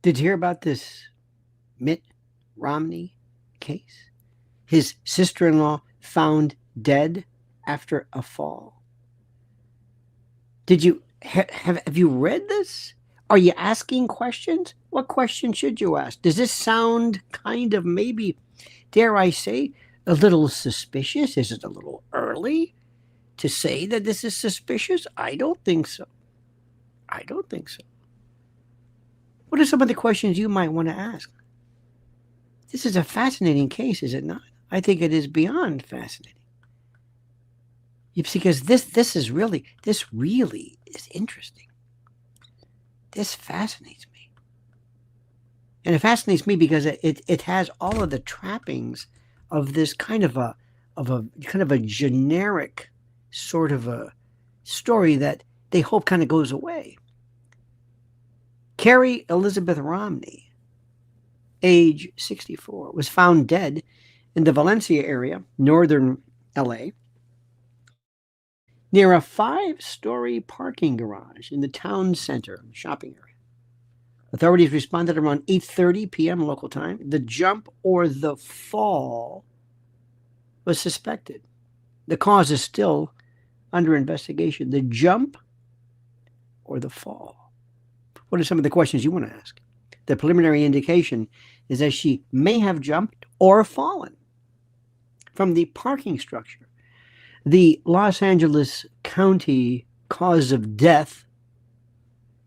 Did you hear about this Mitt Romney case? His sister-in-law found dead after a fall. Did you have you read this? Are you asking questions? What questions should you ask? Does this sound kind of maybe, dare I say, a little suspicious? Is it a little early to say that this is suspicious? I don't think so. I don't think so. What are some of the questions you might want to ask? This is a fascinating case, is it not? I think it is beyond fascinating. Because this really is interesting. This fascinates me. And it fascinates me because it has all of the trappings of this kind of a generic sort of a story that they hope kind of goes away. Carrie Elizabeth Romney, age 64, was found dead in the Valencia area, northern LA, near a 5-story parking garage in the town center shopping area. Authorities responded around 8:30 p.m. local time. The jump or the fall was suspected. The cause is still under investigation. The jump or the fall? What are some of the questions you want to ask? The preliminary indication is that she may have jumped or fallen from the parking structure. The Los Angeles County cause of death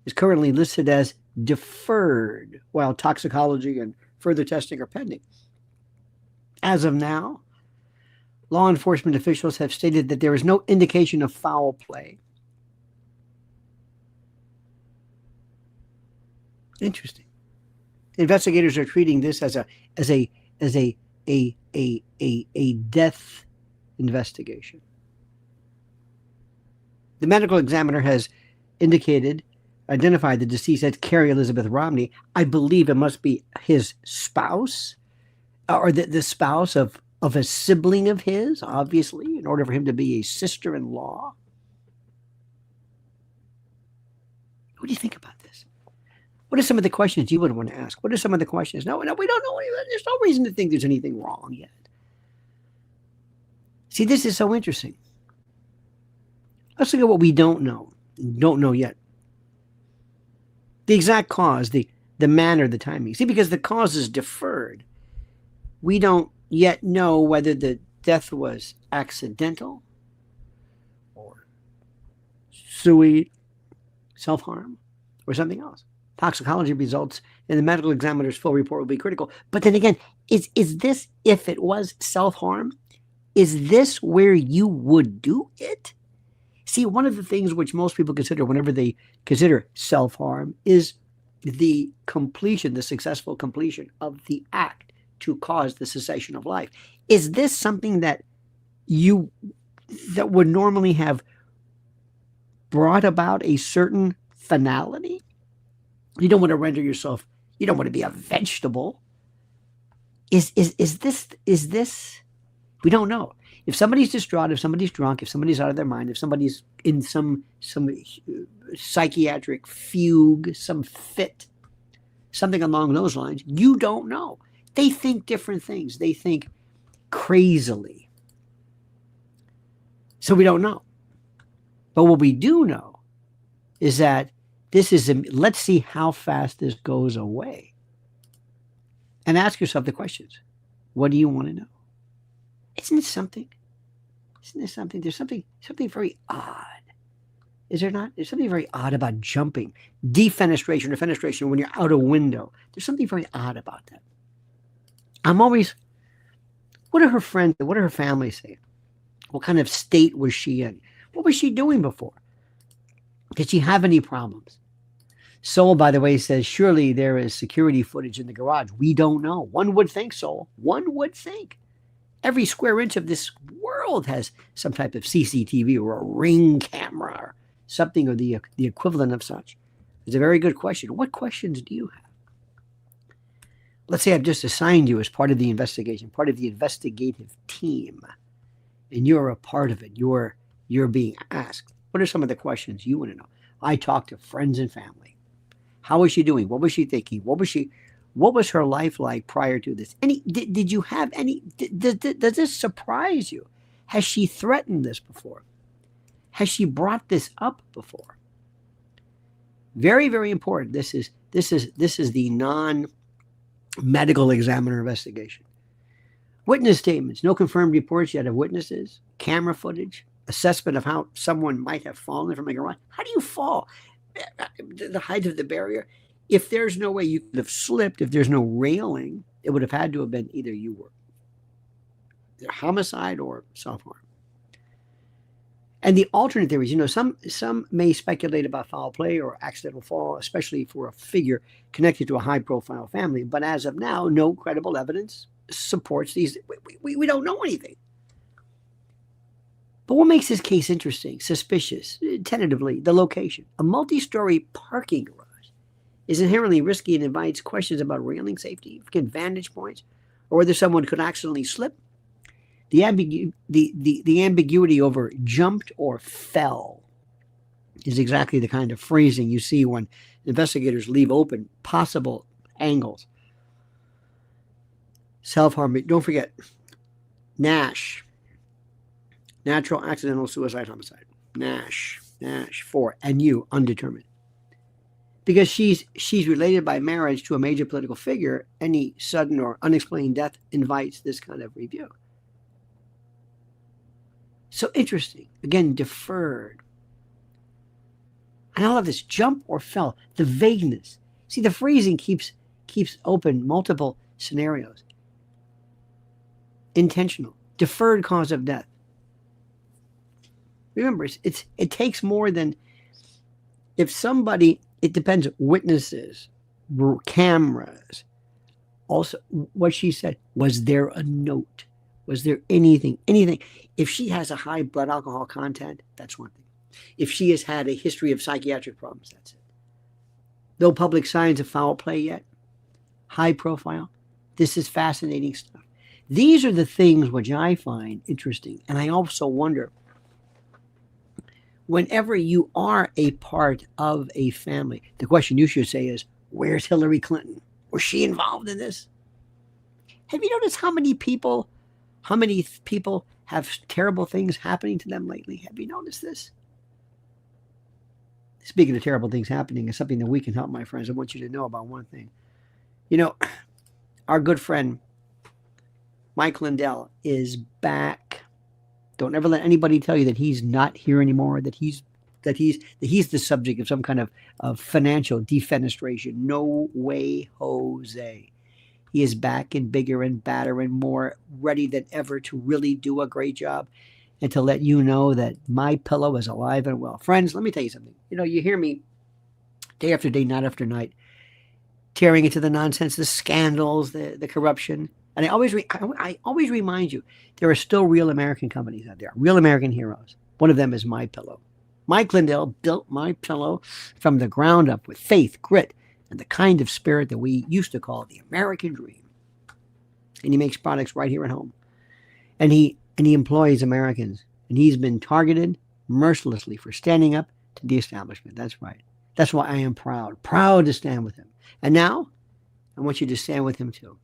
is currently listed as deferred, while toxicology and further testing are pending. As of now, law enforcement officials have stated that there is no indication of foul play. Interesting. Investigators are treating this as a death investigation. The medical examiner has identified the deceased as Carrie Elizabeth Romney. I believe it must be his spouse, or the spouse of a sibling of his, obviously, in order for him to be a sister-in-law. What do you think about this? What are some of the questions you would want to ask? What are some of the questions? No, we don't know. There's no reason to think there's anything wrong yet. See, this is so interesting. Let's look at what we don't know yet. The exact cause, the manner, the timing. See, because the cause is deferred, we don't yet know whether the death was accidental or suicide, self-harm, or something else. Toxicology results in the medical examiner's full report will be critical. But then again, is this, if it was self-harm, is this where you would do it? See, one of the things which most people consider whenever they consider self-harm is the successful completion of the act to cause the cessation of life. Is this something that would normally have brought about a certain finality? You don't want to render yourself, you don't want to be a vegetable. Is this, we don't know. If somebody's distraught, if somebody's drunk, if somebody's out of their mind, if somebody's in some psychiatric fugue, some fit, something along those lines, you don't know. They think different things. They think crazily. So we don't know. But what we do know is that let's see how fast this goes away. And ask yourself the questions. What do you want to know? Isn't it something? Isn't there something? There's something very odd. Is there not? There's something very odd about jumping. Defenestration or fenestration when you're out a window. There's something very odd about that. What are her friends, what are her family saying? What kind of state was she in? What was she doing before? Did she have any problems? Soul, by the way, says, surely there is security footage in the garage. We don't know. One would think, Soul. One would think. Every square inch of this world has some type of CCTV or a ring camera or something or the equivalent of such. It's a very good question. What questions do you have? Let's say I've just assigned you as part of the investigation, part of the investigative team, and you're a part of it. You're being asked. What are some of the questions you want to know? I talk to friends and family. How was she doing? What was she thinking? What was her life like prior to this? Did you have any, does this surprise you? Has she threatened this before? Has she brought this up before? Very, very important. This is the non-medical examiner investigation. Witness statements, no confirmed reports yet of witnesses, camera footage, assessment of how someone might have fallen from a garage. How do you fall? The height of the barrier. If there's no way you could have slipped, if there's no railing, it would have had to have been either you were homicide or self-harm. And the alternate theories, some may speculate about foul play or accidental fall, especially for a figure connected to a high-profile family. But as of now, no credible evidence supports these. We don't know anything. But what makes this case interesting, suspicious, tentatively, the location. A multi-story parking garage is inherently risky and invites questions about railing safety, vantage points, or whether someone could accidentally slip. The ambiguity over jumped or fell is exactly the kind of phrasing you see when investigators leave open possible angles. Self-harm. Don't forget, NASH, natural accidental suicide homicide. NASH 4, and you, undetermined. Because she's related by marriage to a major political figure, any sudden or unexplained death invites this kind of review. So interesting. Again, deferred. And I love this. Jump or fell. The vagueness. See, the phrasing keeps open multiple scenarios. Intentional. Deferred cause of death. Remember, it takes more than if somebody, it depends, witnesses, cameras. Also, what she said, was there a note? Was there anything? If she has a high blood alcohol content, that's one thing. If she has had a history of psychiatric problems, that's it. No public signs of foul play yet. High profile. This is fascinating stuff. These are the things which I find interesting. And I also wonder, whenever you are a part of a family, the question you should say is, where's Hillary Clinton? Was she involved in this? Have you noticed how many people have terrible things happening to them lately? Have you noticed this? Speaking of terrible things happening, is something that we can help, my friends. I want you to know about one thing. Our good friend Mike Lindell is back. Don't ever let anybody tell you that he's not here anymore, that he's the subject of some kind of financial defenestration. No way, Jose. He is back and bigger and badder and more ready than ever to really do a great job and to let you know that My Pillow is alive and well. Friends, let me tell you something. You hear me day after day, night after night, tearing into the nonsense, the scandals, the corruption. And I always remind you, there are still real American companies out there, real American heroes. One of them is My Pillow. Mike Lindell built My Pillow from the ground up with faith, grit, and the kind of spirit that we used to call the American dream. And he makes products right here at home. And he employs Americans. And he's been targeted mercilessly for standing up to the establishment. That's right. That's why I am proud to stand with him. And now, I want you to stand with him too.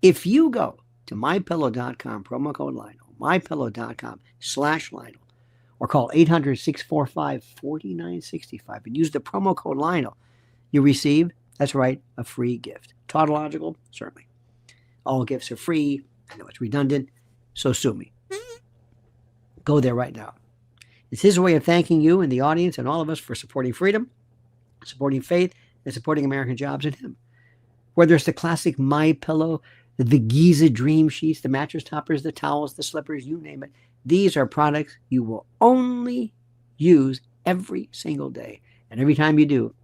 If you go to mypillow.com, promo code Lionel, mypillow.com/Lionel, or call 800-645-4965 and use the promo code Lionel, you receive, that's right, a free gift. Tautological? Certainly. All gifts are free. I know it's redundant, so sue me. Go there right now. It's his way of thanking you and the audience and all of us for supporting freedom, supporting faith, and supporting American jobs and him. Whether it's the classic My Pillow, the Giza Dream Sheets, the mattress toppers, the towels, the slippers, you name it. These are products you will only use every single day. And every time you do,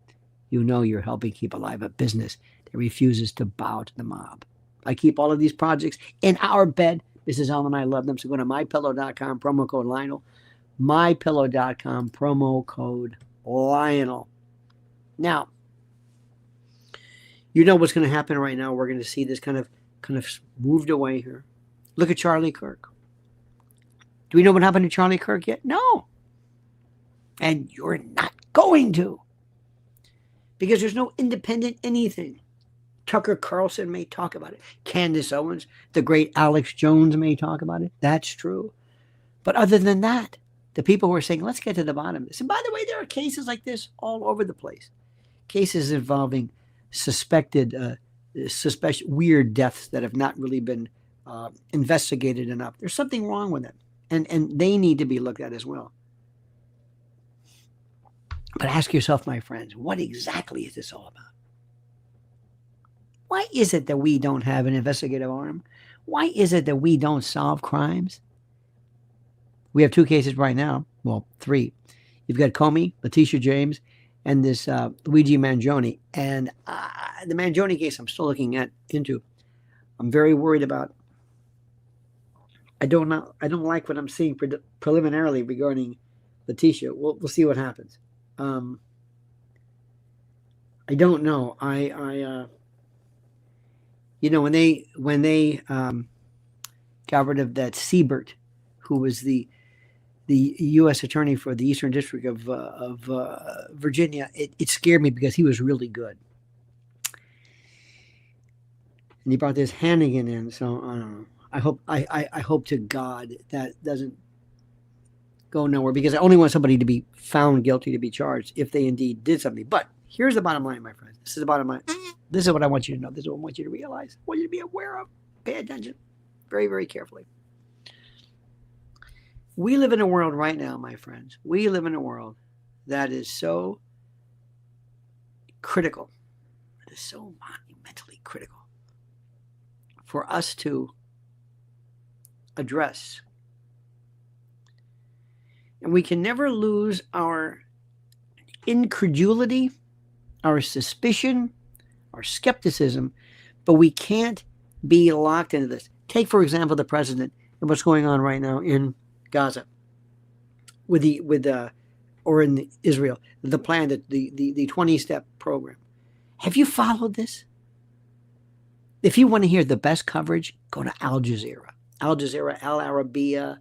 you know you're helping keep alive a business that refuses to bow to the mob. I keep all of these projects in our bed. Mrs. Ellen and I love them. So go to mypillow.com, promo code Lionel. mypillow.com, promo code Lionel. Now, you know what's going to happen right now. We're going to see this kind of moved away here. Look at Charlie Kirk. Do we know what happened to Charlie Kirk yet? No. And you're not going to. because there's no independent anything. Tucker Carlson may talk about it. Candace Owens, the great Alex Jones may talk about it. That's true. But other than that, the people who are saying, let's get to the bottom of this. And by the way, there are cases like this all over the place. Cases involving suspected weird deaths that have not really been investigated enough. There's something wrong with them. And they need to be looked at as well. But ask yourself, my friends, what exactly is this all about? Why is it that we don't have an investigative arm? Why is it that we don't solve crimes? We have 2 cases right now. Well, 3. You've got Comey, Letitia James, and this Luigi Mangione. And the Mangione case I'm still looking into. I'm very worried about. I don't like what I'm seeing preliminarily regarding Letitia. We'll see what happens. I don't know. When they got rid of that Siebert, who was the U.S. attorney for the Eastern District of Virginia, it scared me because he was really good. And he brought this Hannigan in, so I don't know. I hope to God that doesn't go nowhere, because I only want somebody to be found guilty to be charged if they indeed did something. But here's the bottom line, my friends. This is the bottom line. This is what I want you to know. This is what I want you to realize. I want you to be aware of. Pay attention very, very carefully. We live in a world right now, my friends. We live in a world that is so critical. It is so monumentally critical for us to address. And we can never lose our incredulity, our suspicion, our skepticism, but we can't be locked into this. Take, for example, the president and what's going on right now in Gaza or in Israel, the plan, the 20-step program. Have you followed this? If you want to hear the best coverage, go to Al Jazeera. Al Jazeera, Al Arabiya,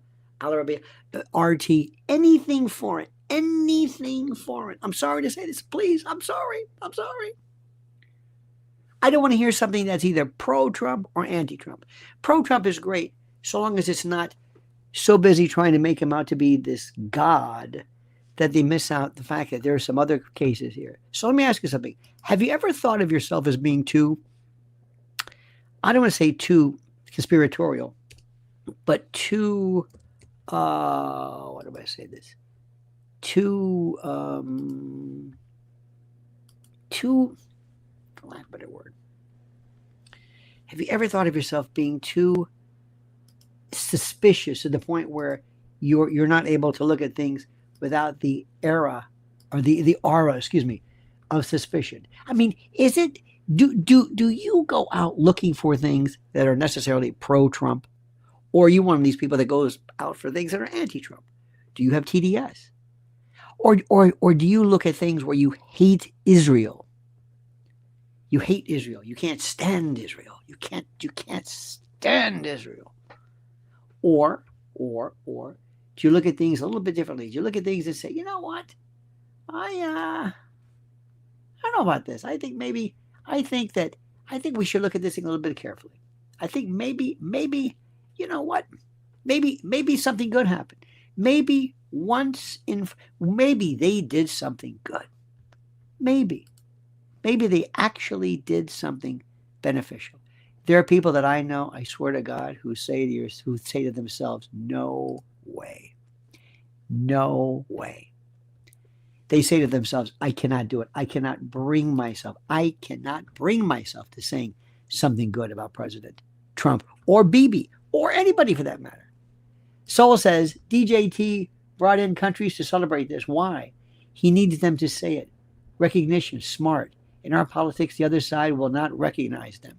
RT, anything for it. Anything for it. I'm sorry to say this. Please, I'm sorry. I don't want to hear something that's either pro-Trump or anti-Trump. Pro-Trump is great, so long as it's not so busy trying to make him out to be this god that they miss out the fact that there are some other cases here. So let me ask you something. Have you ever thought of yourself as being too, I don't want to say too conspiratorial, but too, what do I say this? Too, for lack of a better word. Have you ever thought of yourself being too suspicious to the point where you're not able to look at things without the aura of suspicion? I mean, is it, do you go out looking for things that are necessarily pro-Trump, or are you one of these people that goes out for things that are anti-Trump? Do you have TDS? Or do you look at things where you hate Israel? You hate Israel. You can't stand Israel. You can't stand Israel. Or do you look at things a little bit differently? Do you look at things and say, you know what? I don't know about this. I think we should look at this thing a little bit carefully. I think maybe, you know what? Maybe something good happened. Maybe they did something good. Maybe they actually did something beneficial. There are people that I know, I swear to God, who say to themselves, no way. No way. They say to themselves, I cannot do it. I cannot bring myself to saying something good about President Trump or Bibi or anybody for that matter. Soul says DJT brought in countries to celebrate this. Why? He needed them to say it. Recognition, smart. In our politics, the other side will not recognize them.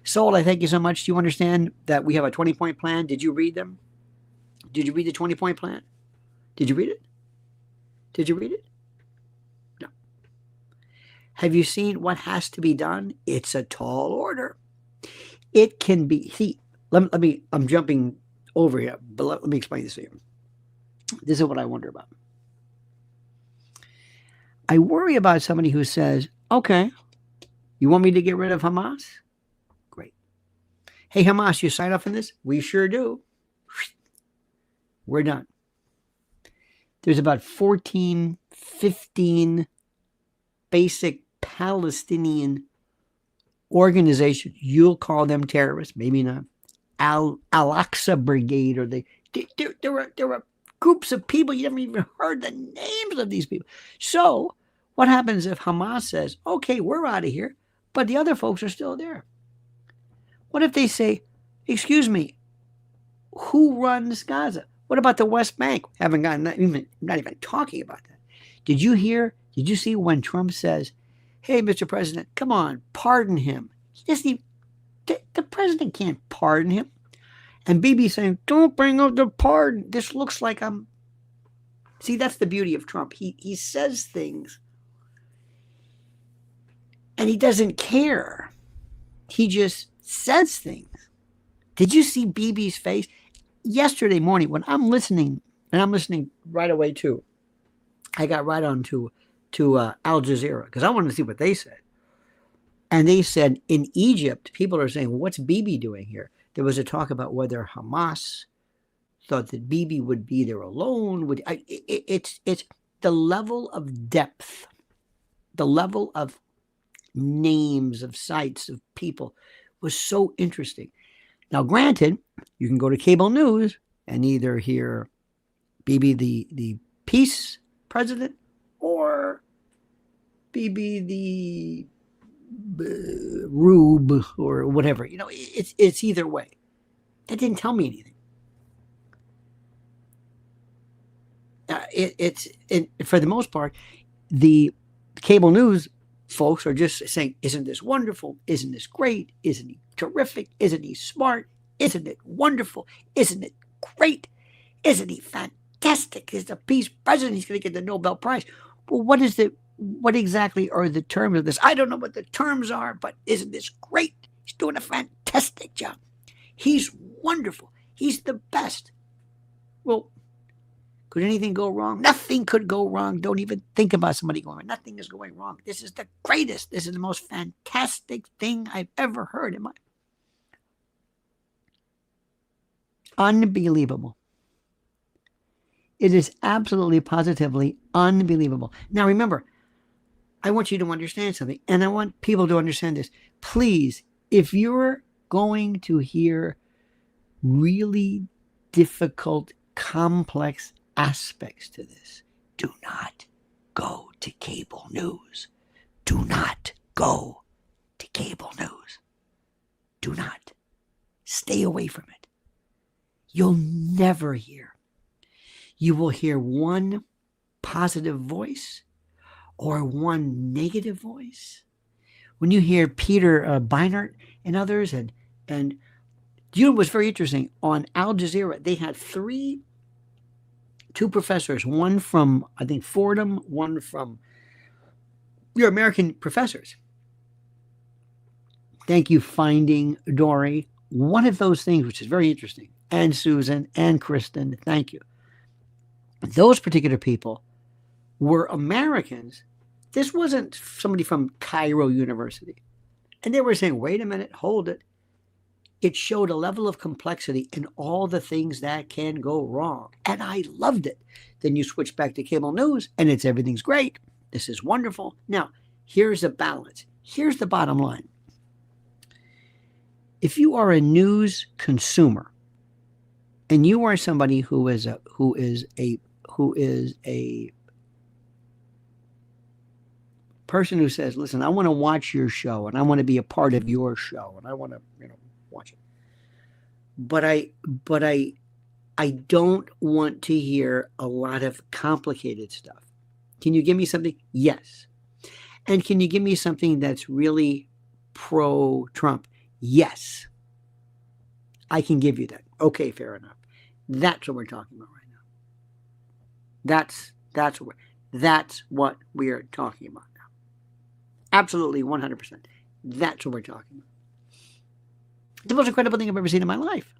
Soul, I thank you so much. Do you understand that we have a 20-point plan? Did you read them? Did you read the 20-point plan? Did you read it? Did you read it? No. Have you seen what has to be done? It's a tall order. It can be, I'm jumping over here, but let me explain this to you. This is what I wonder about. I worry about somebody who says, okay, you want me to get rid of Hamas? Great. Hey, Hamas, you sign off on this? We sure do. We're done. There's about 14, 15 basic Palestinian organizations. You'll call them terrorists, maybe not. Al-Aqsa Brigade, or there are groups of people, you haven't even heard the names of these people. So what happens if Hamas says, okay, we're out of here, but the other folks are still there? What if they say, excuse me, who runs Gaza? What about the West Bank? Haven't gotten not even talking about that. Did you see when Trump says, hey, Mr. President, come on, pardon him? The president can't pardon him. And Bibi saying, don't bring up the pardon. This looks like See, that's the beauty of Trump. He says things and he doesn't care. He just says things. Did you see Bibi's face? Yesterday morning when I'm listening, and I'm listening right away too, I got right on to Al Jazeera because I wanted to see what they said. And they said in Egypt, people are saying, what's Bibi doing here? There was a talk about whether Hamas thought that Bibi would be there alone. It's the level of depth, the level of names, of sites, of people was so interesting. Now, granted, you can go to cable news and either hear Bibi the peace president or Bibi the rube or whatever. It's either way. That didn't tell me anything. For the most part, the cable news folks are just saying, isn't this wonderful? Isn't this great? Isn't he terrific? Isn't he smart? Isn't it wonderful? Isn't it great? Isn't he fantastic? He's the peace president. He's going to get the Nobel Prize. Well, what exactly are the terms of this? I don't know what the terms are, but isn't this great? He's doing a fantastic job. He's wonderful. He's the best. Well, could anything go wrong? Nothing could go wrong. Don't even think about somebody going wrong. Nothing is going wrong. This is the greatest. This is the most fantastic thing I've ever heard in my life. Unbelievable. It is absolutely, positively unbelievable. Now, remember, I want you to understand something, and I want people to understand this. Please, if you're going to hear really difficult, complex aspects to this, do not go to cable news. Do not go to cable news. Do not. Stay away from it. You'll never hear. You will hear one positive voice or one negative voice. When you hear Peter Beinart and others, and you know what's very interesting, on Al Jazeera, they had two professors, one from, I think, Fordham, one from your American professors. Thank you, Finding Dory. One of those things, which is very interesting, and Susan and Kristen, thank you. Those particular people were Americans. This wasn't somebody from Cairo University. And they were saying, wait a minute, hold it. It showed a level of complexity in all the things that can go wrong. And I loved it. Then you switch back to cable news and everything's great. This is wonderful. Now, here's the balance. Here's the bottom line. If you are a news consumer and you are somebody who is a person who says, listen, I want to watch your show and I want to be a part of your show and I want to, watch it. But I don't want to hear a lot of complicated stuff. Can you give me something? Yes. And can you give me something that's really pro-Trump? Yes. I can give you that. Okay, fair enough. That's what we're talking about right now. That's what we're talking about now. Absolutely 100%. That's what we're talking about. It's the most incredible thing I've ever seen in my life.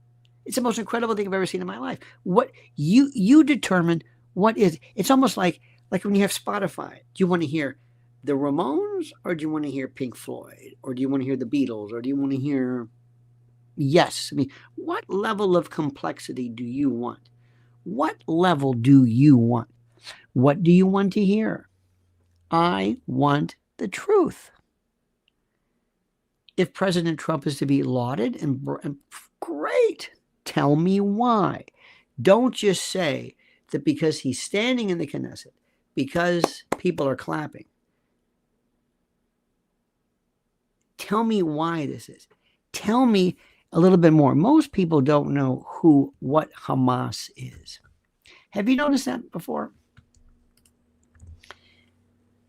It's the most incredible thing I've ever seen in my life. What you determine what is. It's almost like Like when you have Spotify, do you want to hear the Ramones, or do you want to hear Pink Floyd, or do you want to hear the Beatles, or do you want to hear Yes? I mean, what level of complexity do you want? What level do you want? What do you want to hear? I want the truth. If President Trump is to be lauded and great, tell me why. Don't just say that because he's standing in the Knesset, because people are clapping. Tell me why this is. Tell me a little bit more. Most people don't know what Hamas is. Have you noticed that before?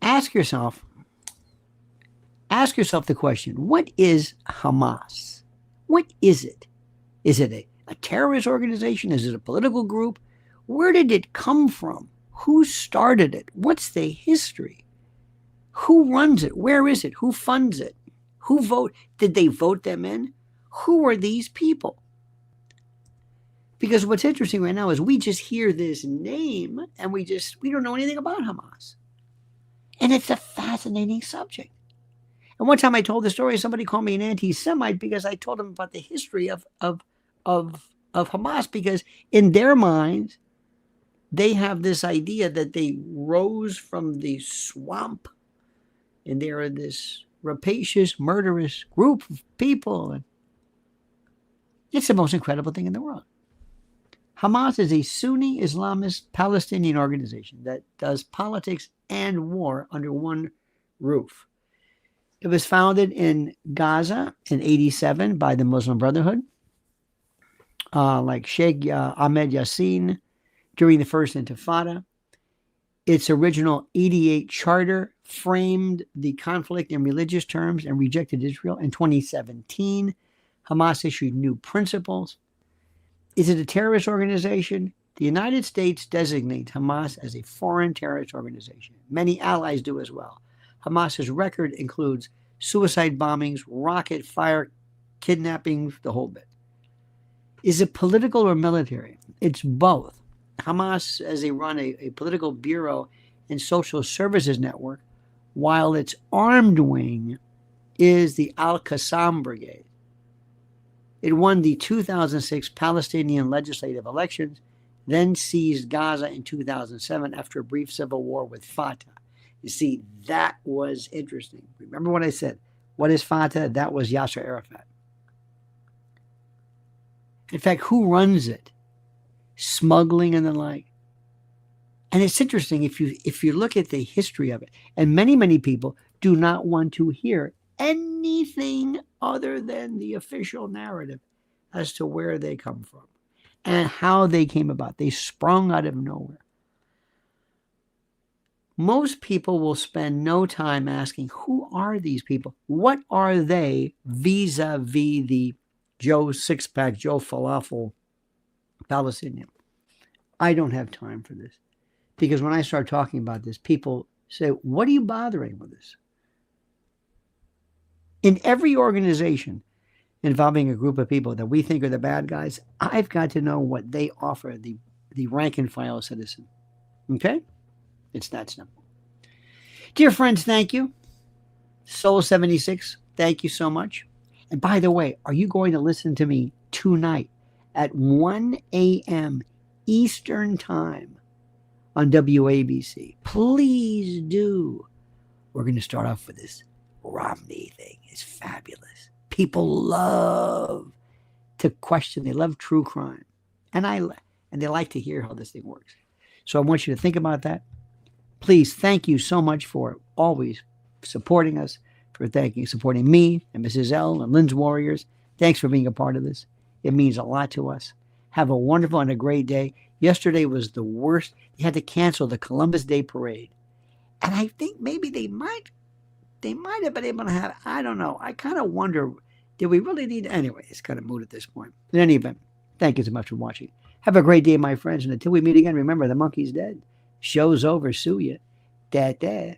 Ask yourself the question, what is Hamas? What is it? Is it a terrorist organization? Is it a political group? Where did it come from? Who started it? What's the history? Who runs it? Where is it? Who funds it? Who vote? Did they vote them in? Who are these people? Because what's interesting right now is we just hear this name and we don't know anything about Hamas. And it's a fascinating subject. And one time I told the story, somebody called me an anti-Semite because I told them about the history of Hamas, because in their minds, they have this idea that they rose from the swamp and they are this rapacious, murderous group of people. And it's the most incredible thing in the world. Hamas is a Sunni Islamist Palestinian organization that does politics and war under one roof. It was founded in Gaza in 1987 by the Muslim Brotherhood, like Sheikh Ahmed Yassin during the First Intifada. Its original 1988 charter framed the conflict in religious terms and rejected Israel. In 2017, Hamas issued new principles. Is it a terrorist organization? The United States designates Hamas as a foreign terrorist organization. Many allies do as well. Hamas's record includes suicide bombings, rocket fire, kidnappings, the whole bit. Is it political or military? It's both. Hamas says they run a political bureau and social services network, while its armed wing is the Al-Qassam Brigade. It won the 2006 Palestinian legislative elections, then seized Gaza in 2007 after a brief civil war with Fatah. You see, that was interesting. Remember what I said? What is Fatah? That was Yasser Arafat. In fact, who runs it? Smuggling and the like. And it's interesting if you look at the history of it, and many people do not want to hear anything other than the official narrative as to where they come from and how they came about. They sprung out of nowhere. Most people will spend no time asking, who are these people? What are they vis-a-vis the Joe Sixpack, Joe Falafel Palestinian? I don't have time for this. Because when I start talking about this, people say, what are you bothering with this? In every organization involving a group of people that we think are the bad guys, I've got to know what they offer the rank and file citizen. Okay? It's that simple. Dear friends, thank you. Soul 76, thank you so much. And by the way, are you going to listen to me tonight at 1 a.m. Eastern Time on WABC? Please do. We're going to start off with this Romney thing. It's fabulous. People love to question. They love true crime. And they like to hear how this thing works. So I want you to think about that. Please, thank you so much for always supporting us, for supporting me and Mrs. L and Lynn's Warriors. Thanks for being a part of this. It means a lot to us. Have a wonderful and a great day. Yesterday was the worst. They had to cancel the Columbus Day Parade. And I think maybe they might have been able to have, I don't know. I kind of wonder, did we really need, anyway, it's kind of moot at this point. In any event, thank you so much for watching. Have a great day, my friends. And until we meet again, remember, the monkey's dead. Show's over. Sue ya. Dad.